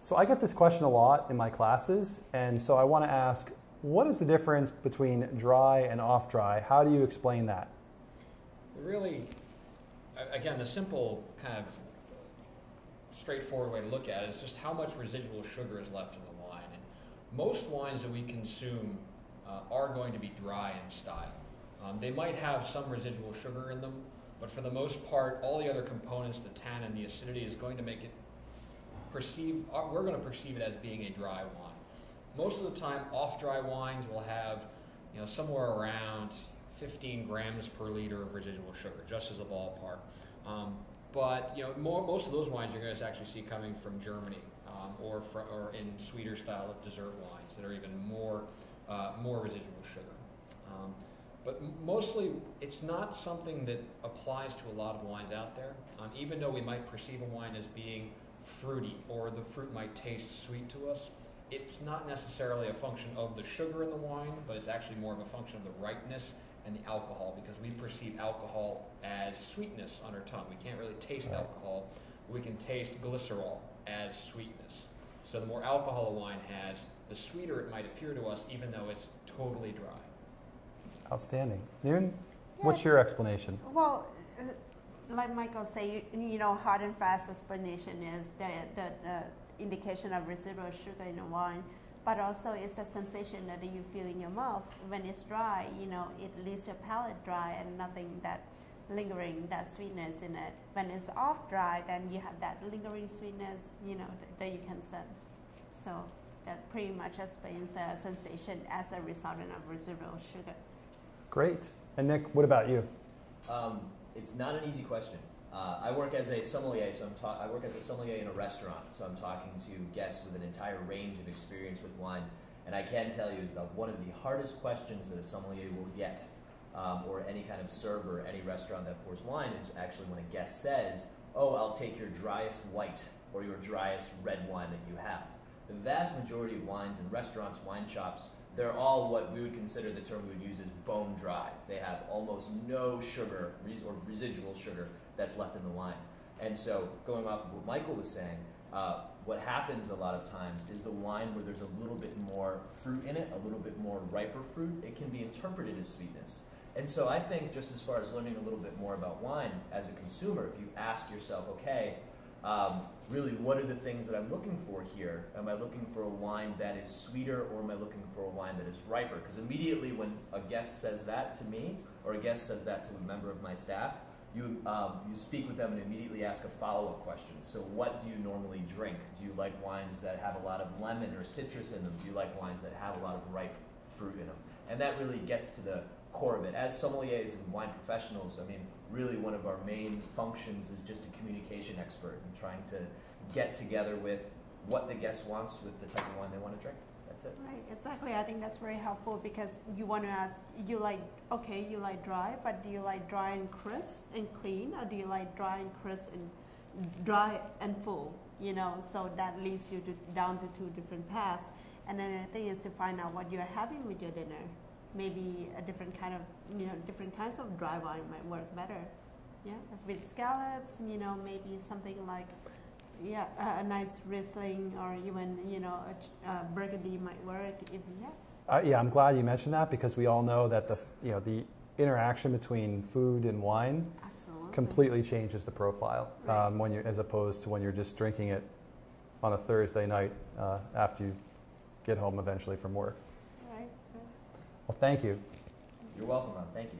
So I get this question a lot in my classes, and so I want to ask, what is the difference between dry and off-dry? How do you explain that? Really, again, the simple kind of straightforward way to look at it is just how much residual sugar is left in the wine. And most wines that we consume are going to be dry in style. They might have some residual sugar in them, but for the most part, all the other components, the tannin, the acidity, is going to make it we're going to perceive it as being a dry wine. Most of the time, off-dry wines will have, somewhere around 15 grams per liter of residual sugar, just as a ballpark. But most of those wines you're going to actually see coming from Germany or in sweeter style of dessert wines that are even more residual sugar. But mostly, it's not something that applies to a lot of wines out there. Even though we might perceive a wine as being fruity, or the fruit might taste sweet to us, it's not necessarily a function of the sugar in the wine, but it's actually more of a function of the ripeness and the alcohol, because we perceive alcohol as sweetness on our tongue. We can't really taste alcohol, but we can taste glycerol as sweetness. So the more alcohol a wine has, the sweeter it might appear to us, even though it's totally dry. Outstanding. Newton, what's your explanation? Well, like Michael said, hard and fast explanation is the indication of residual sugar in a wine, but also it's the sensation that you feel in your mouth. When it's dry, it leaves your palate dry and nothing that lingering, that sweetness in it. When it's off dry, then you have that lingering sweetness, that you can sense. So that pretty much explains the sensation as a result of residual sugar. Great. And Nick, what about you? It's not an easy question. I work as a sommelier, I work as a sommelier in a restaurant, so I'm talking to guests with an entire range of experience with wine, and I can tell you is that one of the hardest questions that a sommelier will get, or any kind of server, any restaurant that pours wine, is actually when a guest says, "Oh, I'll take your driest white or your driest red wine that you have." The vast majority of wines in restaurants, wine shops, they're all what we would consider, the term we would use, is bone dry. They have almost no sugar or residual sugar that's left in the wine. And so, going off of what Michael was saying, what happens a lot of times is the wine where there's a little bit more fruit in it, a little bit more riper fruit, it can be interpreted as sweetness. And so I think, just as far as learning a little bit more about wine as a consumer, if you ask yourself, okay, really, what are the things that I'm looking for here? Am I looking for a wine that is sweeter, or am I looking for a wine that is riper? Because immediately when a guest says that to me, or a guest says that to a member of my staff, you speak with them and immediately ask a follow-up question. So what do you normally drink? Do you like wines that have a lot of lemon or citrus in them? Do you like wines that have a lot of ripe fruit in them? And that really gets to the core of it. As sommeliers and wine professionals, really one of our main functions is just a communication expert and trying to get together with what the guest wants with the type of wine they want to drink. That's it. Right, exactly. I think that's very helpful, because you want to ask, you like dry, but do you like dry and crisp and clean, or do you like dry and crisp and dry and full? So that leads you down to two different paths. And then the thing is to find out what you're having with your dinner. Maybe a different kind of, different kinds of dry wine might work better. Yeah, with scallops, maybe something like, a nice Riesling, or even, a Burgundy might work. I'm glad you mentioned that, because we all know that the interaction between food and wine completely changes the profile, right. As opposed to when you're just drinking it on a Thursday night after you get home eventually from work. Right. Well, thank you. You're welcome, Ron. Thank you.